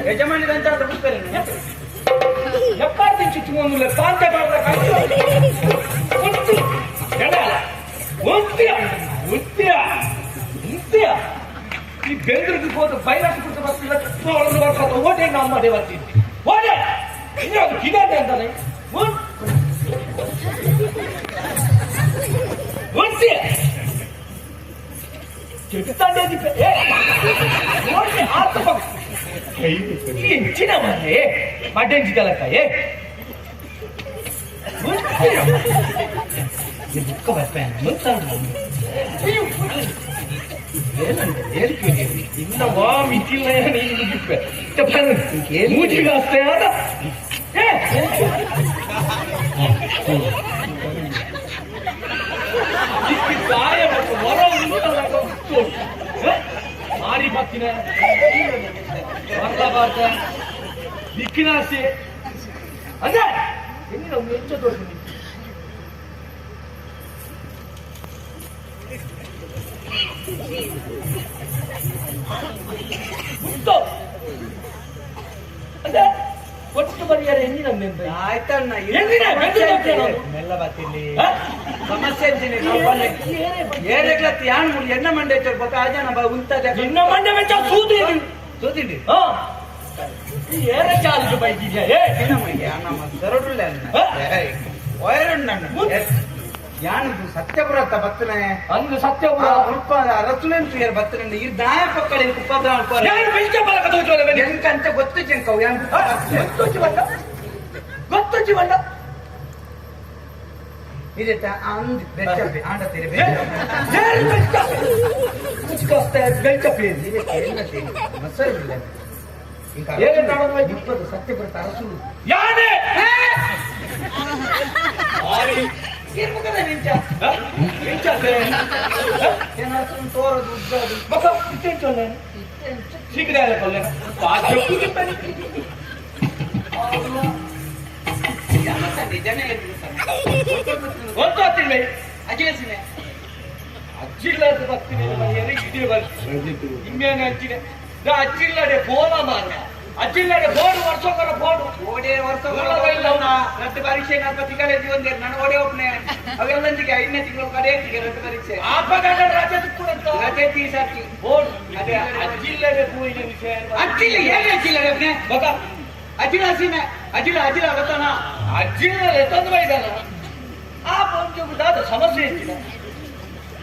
ಯಜಮಾನಿದಂತ ಎಪ್ಪಾರ್ತಿ ಚುಚ್ಚುಮೊಂದು ಪಾಂತ ಈ ಬೆಂಗಳೂರಿಗೆ ಹೋದ ಬೈರಾಟ ಬಿಟ್ಟು ಬರ್ತಿಲ್ಲ ಓಟೆ ನಮ್ಮ ಅದೇ ಬರ್ತಿದ್ವಿ ಓಡೆ ಇನ್ನೊಂದು ಕಿದಾಟೆ ಅಂತಾನೆ ಚಿನ್ನ ಮನೆ ಮಡ್ಡೆಂಜಿ ಕಲಕಾಯೇ ಬುಕ್ಕ ಬರ್ತಾನೆ ಇನ್ನ ಮಿಕ್ಕಿಲ್ಲ ನೀನು ಮುಗಿಪ್ಪೆ ಮೂಜಿಗೆ ಅಷ್ಟೇ ಆದ ಗಾಯ ಹೊರ ಮಾರಿ ಬತ್ತಿನ ಬರ್ಲಾಬಾರ್ದ ದಿಕ್ಕಿನಾಸೆ ಅಂದ್ರೆ ಹೆಣ್ಣಿನ ಒಂದು ಹೆಚ್ಚು ದೊಡ್ಡ ಅದೇ ಒಟ್ಟು ಬರಿಯಾರ ಹೆಣ್ಣಿನ ಆಯ್ತಣ್ಣ ಮೆಲ್ಲ ಬರ್ತೀನಿ ಸಮಸ್ಯೆ ಇದ್ದೀನಿ ಏನೇಗ್ಲತ್ತಿ ಯಾನ್ ಎಣ್ಣ ಮಂಡೆ ಗೊತ್ತ ಆಜನ ಉಂಟದ ಎಣ್ಣ ಮಂಡೆ ಮೆಚ್ಚ ಸೂತಿಂಡಿ ಏನೇ ಚಾಲು ಬೈದಿದ್ಯಾ ನಮ್ಮ ಸರಡುಲ್ಲ ಯಾನದು ಸತ್ಯಪುರತ್ತ ಬತ್ತನೆ ಅಂದು ಸತ್ಯಪುರ ಉಲ್ಪ ರಸುಲೆಂಟು ಯಾರು ಬತ್ತನೆ ಈ ದಾಯ ಪಕ್ಕಡೆ ಎಂಕಂತ ಗೊತ್ತು ಚೆಂಕವು ಗೊತ್ತೊಚ್ಚಿ ಬಂದ ಇದೆತ್ತ ಅಂದ್ ಬೆಚ್ಚಪ್ಪೆ ಆಂಡತ್ತೀರಿ ಮಸರು ಇಲ್ಲ ಏನು ನೋಡೋದು ಇಪ್ಪತ್ತು ಸತ್ಯಪುರತ್ತ ಅರಸುಲು ಯಾನೇ ತೋರದು ಉದ್ದದು ಮಗ ಇಟ್ಟೆಂಟೊಲ್ಲೆ ಸಿಗದೆ ಕೊಲ್ಲೆ ನಿಜನೇ ಗೊತ್ತಾಗ್ತಿಲ್ಲ ಅಜಿಲಸಿನೆ ಅಜ್ಜಿಲ್ಲಾದ ಬರ್ತೀನಿ ಇದೇ ಬರ್ತೀನಿ ಇನ್ನೇನು ಹಚ್ಚಿದೆ ಅಜ್ಜಿಲ್ಲಡೆ ಬೋಲ ಮಾರ ಅಜ್ಜಿಲ್ಲಡೆ ಬೋರ್ಡ್ ವರ್ಷಕ್ಕರ ಬೋರ್ಡ್ ಓಡೆ ವರ್ಷ ರದ್ದು ಪರೀಕ್ಷೆ ನಾಲ್ಕು ಕಾಲೇಜ್ ಒಂದೇ ನಾನು ಓಡೆ ಒಪ್ಪನೆ ಅವೆಲ್ಲಂದಿಗೆ 5ನೇ ತಿಂಗಳು ಕಡೆ ರದ್ದು ಪರೀಕ್ಷೆ ಆಪಗಾಡ ರಜೆ ಕೂಡ ರಜೆ ತೀಸಾಕಿ ಬೋರ್ಡ್ ಅದೇ ಅಜ್ಜಿಲ್ಲಡೆ ಬೋಯಿನ ವಿಷಯ ಅಜ್ಜಿಲ್ಲ ಏನು ಅಜ್ಜಿಲ್ಲ ಮಗ ಅಜಿಲ ಸೀಮೆ ಅಜಿಲ ಗೊತ್ತಾನ ಅಜ್ಜಿಲ್ಲ ತಂದು ಬೈದಾನ ಆ ಪಂಚದಾದ ಸಮಸ್ಯೆ ಇತ್ತಿಲ್ಲ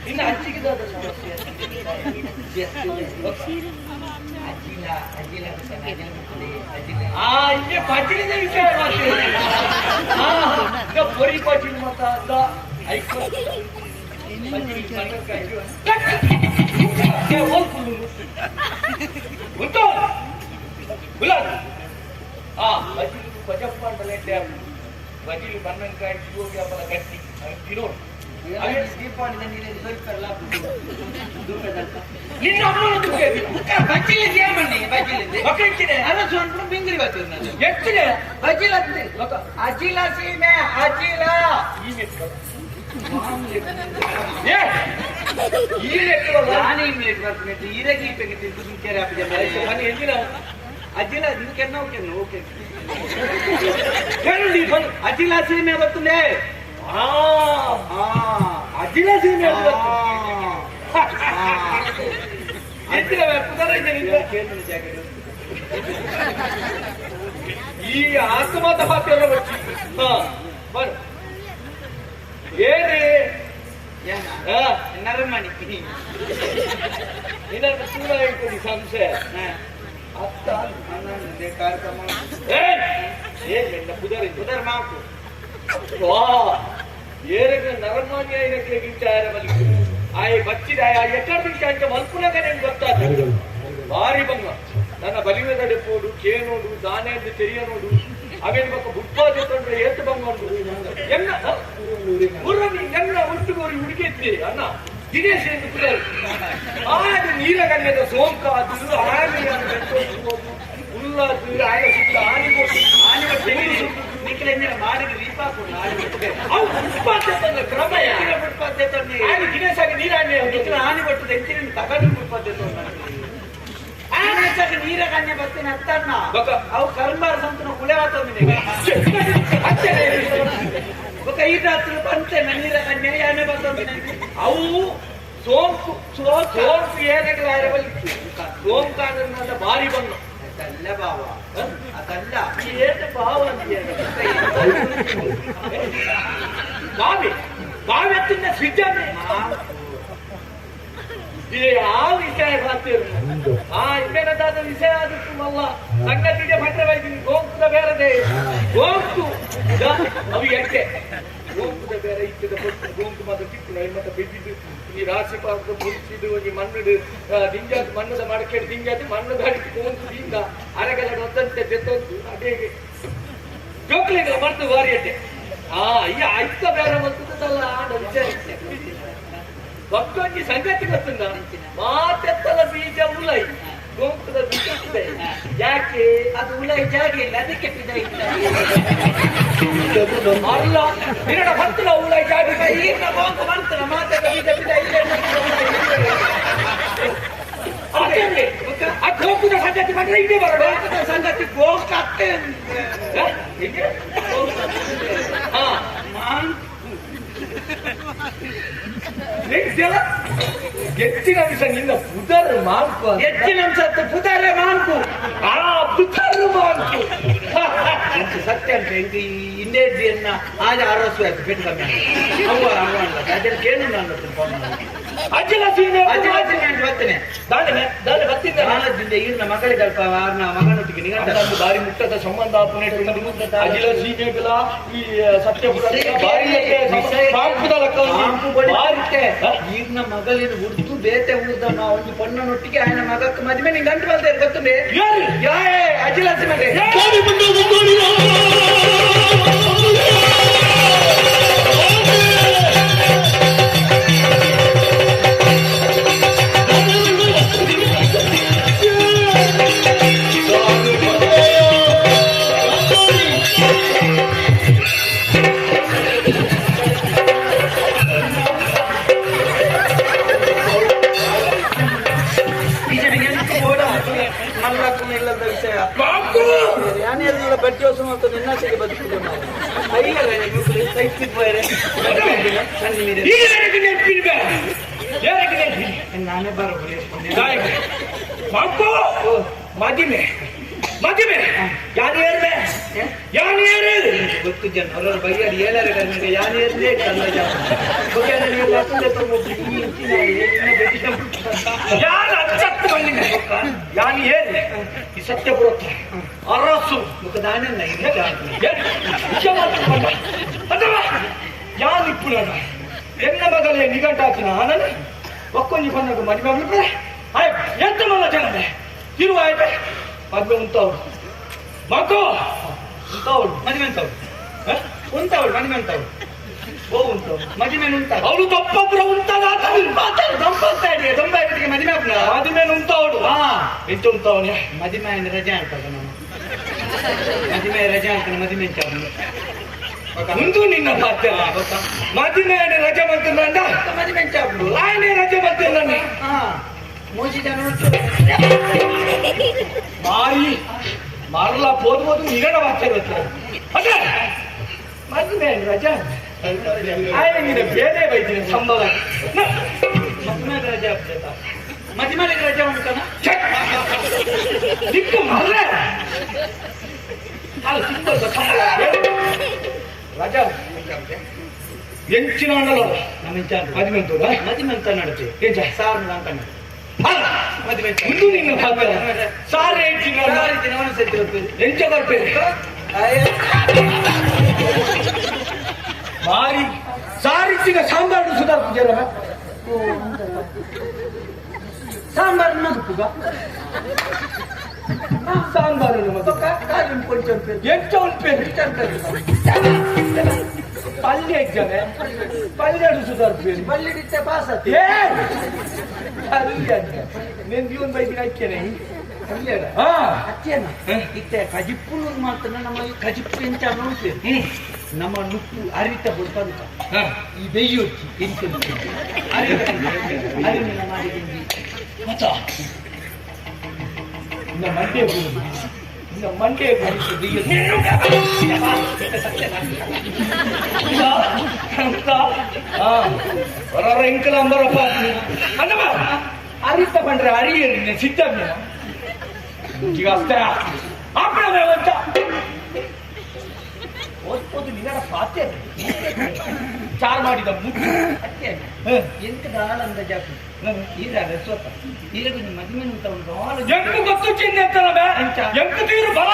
ಇನ್ನು ಅಜ್ಜಿಗಿದಾದ ಸಮಸ್ಯೆ ಇಲ್ಲೇ ಪಟ್ಟಿದ ವಿಷಯ ಪೊರಿ ಪಟ್ಟಿನ ಮತ ಅಂತ ಐಕೋ ಉಂಟು ಬಜಿಲು ಕೊಜಪ್ಪ ಅಂತಲೇ ಡ್ಯಾಮ್ ಬಜಿಲು ಬನ್ನಂಕಾಯಿ ಹೋಗಿ ಹಬ್ಬಲ ಗಟ್ಟಿ ತಿನ್ನೋಡು ದೀಪಾವಳಿ ನಿನ್ನ ಬಿಂಗಿರಿ ಎಷ್ಟಿದೆ ಬಜಿಲ ಅಜಿಲ ಸೀಮೆ ಅಜಿಲ ನಾನು ಇಂಗ್ಲೀಷ್ ಬರ್ತೀನಿ ಈರಗಿ ಕೇರೆ ಹಾಕಿದೆ ಅಜಿಲ ಕೆನ್ನ ಓಕೆ ಅಜಿಲ ಸೀಮೆ ಬರ್ತದೆ ಅಜ್ಜಿಲ ಸೀಮೆ ಈ ಆತ್ಮದ ಹಾಕ್ಯಾರ ಬರ್ ಏನ್ರಿ ನರಮಣಿ ಏನಾದ್ರು ಚೂಡ ಇಟ್ಕೊಡಿ ಸಂಶಯ ಅತ್ತ ಕಾರ್ಯಕ್ರಮ ಏನ್ ಪುದರ್ ಮಾಕು ಏರಕ್ಕೆ ನರಮಾನ್ಯ ಇದಕ್ಕೆ ವಿಚಾರ ಬಲಿಕೆ ಆಯ್ ಬಚ್ಚಿದ ಎಕ್ಕಡ ವಿಚಾರ ಮಲ್ಪುನಾಗ ನನಗೆ ಗೊತ್ತಾಗ್ತದೆ ಭಾರಿ ಬಂಗ ನನ್ನ ಬಲಿವೆದಡೆ ಪೋಡು ಕೇನೋಡು ದಾನೆಂದು ತೆರಿಯ ನೋಡು ಅವೇನು ಬಕ್ಕ ಬುಟ್ಪಾದ ತಂದ್ರೆ ಏತು ಬಂಗ ಎನ್ನ ಉಟ್ಟುಗೋರಿ ಹುಡುಗಿ ಅಣ್ಣ ದಿನೇಶ್ ಎಂದು ಕುಡಲು ಆದು ನೀಲಗಂಗದ ಸೋಂಕಾದು ಆನೆಯನ್ನು ಬೆಟ್ಟೋದು ಉಲ್ಲಾದು ಆನೆ ಸುತ್ತ ಆನೆ ಕೊಟ್ಟು ನಿಖಿಲೇಂದ್ರ ಮಾಡಿದ ದೀಪ ಕೊಡು ಅವು ಉತ್ಪಾದನೆ ಕ್ರಮ ಆನೆ ದಿನೇಶ್ ಆಗಿ ನೀರಾಣೆ ಆನೆ ಕೊಟ್ಟು ಎಂಚಿನ ತಗೊಂಡು ಉತ್ಪಾದನೆ ನೀರ ಕನ್ಯೆ ಬರ್ತೀನಿ ಅತ್ತನ್ನ ಅವು ಕರ್ಮಾರ ಸಂತನ ಕುಳೆವಾತೊಂದಿನ ఒక 5 పంచే నీర కన్యೆ ಯಾನೆ ಬಂದೊಂದಿನ ಅವು ಸೋಂಕು ಏನಾಗಲಿ ಆರಬಲ್ಲಿ ಸೋಂಕಾನಲ್ಲ ಭಾರಿ ಬಣ್ಣ ಅದಲ್ಲ ಬಾವ ಅದಲ್ಲ ಏನು ಭಾವ ಅಂತೀಯ ಭಾವ್ಯತ್ತಿನ ಸಿದ್ಧಾನೆ ಇದು ಯಾವ ವಿಷಯ ಮಾಡ್ತೀರಿ ಇನ್ನೇನದಾದ ವಿಷಯ ಆದಷ್ಟು ಮಲ್ಲ ಸಂಗತಿಗೆ ಭದ್ರವಾಯ್ತೀನಿ ಗೋಂಕುದ ಬೇರೆದೆ ಗೋಂಕು ಅವು ಎಟ್ಟೆ ಗೋಂಕುದ ಬೇರೆ ಇದ್ದದ ಪಟ್ಟು ಗೋಂಕು ಮಾತ್ರ ತಿಕ್ಕು ಮತ್ತೆ ಬೆದ್ದಿದ್ದು ಈ ರಾಶಿ ಪಾತ್ರ ಮುಗಿಸಿದ್ದು ಈ ಮಣ್ಣು ದಿಂಜಾದ ಮಣ್ಣದ ಮಡಕೆ ದಿಂಜಾದ ಮಣ್ಣದ ಅಡಿಕೆ ಗೋಂಕು ದಿಂಗ ಅರಗಲ ಒದ್ದಂತೆ ಬೆತ್ತೊಂದು ಅದೇ ಜೋಕ್ಲಿಗಳ ಮರ್ದು ಬಾರಿ ಅಟ್ಟೆ ಈ ಆಯ್ತ ಬೇರೆ ಬರ್ತದಲ್ಲ ಆಡ ವಿಚಾರ ಭಕ್ತೊಂದು ಸಂಗತಿ ಗೊತ್ತುಂಡ ಮಾತೆತ್ತಲ ಬೀಜ ಉಲೈ ಗೋಂಕುದ ಬೀಜ ಇದೆ ಯಾಕೆ ಅದು ಉಲೈ ಜಾಗ ಇಲ್ಲ ಅದಕ್ಕೆ ಅಲ್ಲ ನಿನ್ನ ಭಕ್ತನ ಉಲೈ ಜಾಗ ಈಗ ಗೋಂಕು ಮಾಡ್ತಾರ ಮಾತೆ ಬೀಜ ಆ ಗೋಂಕುದ ಸಂಗತಿ ಬಂದ್ರೆ ಇದೇ ಬರೋದು ಸಂಗತಿ ಗೋಂಕ ಅತ್ತೆ ಹೆಚ್ಚಿನ ಅಂಶ ನಿನ್ನ ಪುದರ್ ಮಾನ್ಕು ಹೆಚ್ಚಿನ ಅಂಶ ಪುದರೆ ಮಾನ್ಕು ಪುದರ್ ಮಾನ್ಕು ಸತ್ಯ ಅಂತ ಇಂಡಿಯನ್ನ ಆಗ 6 ವರ್ಷ ಆಯ್ತು ಪೆಟ್ಟು ಕಮ್ಮಿ ಅವ ಅದನ್ನು ಕೇಳು ನಾನು ಬರ್ತೇನೆ ದಾಳಿ ಬರ್ತಿದ್ದ ನಾಳದಿಂದ ಈಗಿನ ಮಕ್ಕಳಿಗೆ ಅಲ್ಪ ಮಗನೊಟ್ಟಿಗೆ ನಿಗಂಟ ಬಾರಿ ಮುಟ್ಟದ ಸಂಬಂಧ ಅಜಿಲ ಸೀಮೆಗಳ ಈ ಸತ್ಯಪುರ ಈಗಿನ ಮಗಳಿನ ಹುಡ್ತು ಬೇತೆ ಉಳಿದ ನಾವು ಒಂದು ಪೊಣ್ಣನೊಟ್ಟಿಗೆ ఆయన ಮಗಕ್ಕೆ ಮದುವೆ ನಿಂಗೆ ಗಂಟು ಬಲ್ದೇ ಗೊತ್ತುಂಡೆ ಅಜಿಲ ಸೀಮೆಗೆ ಬೆಟ್ಟೋಸ ಮತ್ತು ನಿನ್ನಾಸೆಗೆ ಬದುಕಿದೆ ನಾನೇ ಮದಿಮೆ ಮದಿಮೆ ಯಾರು ಹೇಳ್ದೆ ಯಾರು ಹೇಳಿ ಗೊತ್ತು ಜನ ಅವರ ಬೈಯಾರು ಏಳರ ಕಣ್ಣಿಗೆ ಯಾರು ಹೇಳಲೇ ಕಲ್ಲ ಯಾರು ಅಚ್ಚತ್ತು ಬಂದಿದೆ ಯಾರು ಹೇಳಿ ಈ ಸತ್ಯಪುರ ಅರಸು ಮುಖದಾನ ಅಥವಾ ಯಾರು ಇಪ್ಪು ಎನ್ನ ಮಗಳೇ ನಿಗಂಟಾಕಿನ ನಾನು ಒಕ್ಕೊಂಜಿ ಬಂದಾಗ ಮದುವೆ ಆಗ್ಬಿಟ್ರೆ ಆಯ್ತು ಎಂತ ಮಲ್ಲ ಜನತೆ ತಿರುವ ಆಯ್ತು ಮದುವೆ ಉಂಟವಳು ಮಕ್ಕಳು ಉಂಟವಳು ಮದುವೆ ಉಂಟವಳು ಉಂಟವಳು ಮದುವೆ ಉಂಟವಳು ಓ ಉಂಟವಳು ಮದುವೆ ಉಂಟ ಅವಳು ದಪ್ಪೊಬ್ಬರ ಉಂಟದ ದೊಂಬತ್ತಾಡಿ ದೊಂಬಾಯಿಗೆ ಮದುವೆ ಮದುವೆ ಉಂಟವಳು ಎಂತ ಉಂಟವನೇ ಮದುವೆ ರಜೆ ಆಗ್ತದ ನಮ್ಮ ಮದುವೆ ರಜೆ ಆಗ್ತಾನೆ ಮದುವೆ ಮುಂದು ನಿನ್ನ ಪಾತ್ರ ಮದುವೆ ರಜೆ ಮಾಡ್ತಿಲ್ಲ ಮದುವೆ ಆನೆ ರಜೆ ಮಾಡ್ತಿಲ್ಲ ಮೂಸಿ ಜನ ಮಾರಿ ಮಾರಲ ಹೋದ್ಬೋದು ನಿಗಡ ವಾಕ್ಯ ಅದೇ ಮದುವೆ ರಜೆ ಆಯ್ತು ಬೇರೆ ಬೈತೀನಿ ಸಂಬಳ ಮದುವೆ ರಜೆ ಆಗ್ತದ ಮದುವೆ ರಜೆ ಉಂಟನ ದಿಕ್ಕು ಮರ್ರೆ ರಜಾ ಎಂಚಿನ ಅಂಡಲ ಮದುವೆ ಮದುವೆ ಅಂತ ನಡುತ್ತೆ ಎಂಚ ಸಾವಿರ ಅಂತ ಮದುವೆ ಮುಂದು ನಿನ್ನ ಭಾಗ ಸಾರಿ ಎಂಚಿನ ದಿನವನ್ನು ಸತ್ತಿ ಎಂಚ ಬರ್ಬೇಡಿ ಮಾರಿ ಸಾರಿಸಿನ ಸಾಂಬಾರು ಸುಧಾರ ಜರ ಸಾಂಬಾರು ನಗುತ್ತುಗ ಸಾಂಬಾರು ಕೊಂಚ ಎಂಚ ಉಂಟು ಪಲ್ಯ ಇದ್ದಾನೆ ಪಲ್ಯ ಸುಧಾರಿಸ್ಬೇಕು ಬಲ್ಲಿಡಿತ್ತೆ ಪಾಸ್ ಆತಿ ಏ ಪಲ್ಯ ಅಂತ ನೀನ್ ಜೀವನ್ ಬೈದಿನ ಹಾಕ್ಯನೆ ಅಚ್ಚೇನ ಇತ್ತೆ ಕಜಿಪ್ಪು ಮಾತ್ರ ನಮ್ಮ ಕಜಿಪ್ಪು ಎಂತ ನೋಡ್ತೇವೆ ನಮ್ಮ ನುಪ್ಪು ಅರಿತ ಬರ್ತಂತ ಈ ಬೆಯ್ಯೊಚ್ಚಿ ಎಂತ ಅರಿವಿನ ಮಾಡಿದ್ದೀನಿ ಇನ್ನ ಮಂಡ್ಯ ಇನ್ನ ಮಂಡ್ಯ ಹೊರ ಎಂಕಲ ಅಂಬರಪ್ಪ ಅನ್ನಮ್ಮ ಅರಿತ ಬಂದ್ರೆ ಅರಿಯ ಸಿದ್ಧ ಈಗ ಅಷ್ಟೇ ಆಪಣವೇ ಅಂತ ಓದ್ಬೋದು ನಿನ್ನ ಪಾತ್ಯ ಚಾರ್ ಮಾಡಿದ ಮುಚ್ಚು ಎಂತ ದಾಳಂದ ಜಾಪು ಈಗ ರಸೋತ ಈಗ ಮದುವೆ ಉಂಟ ಒಂದು ಎಂಟು ಗೊತ್ತು ಚಿಂತೆ ಎಂಟು ತೀರು ಬರ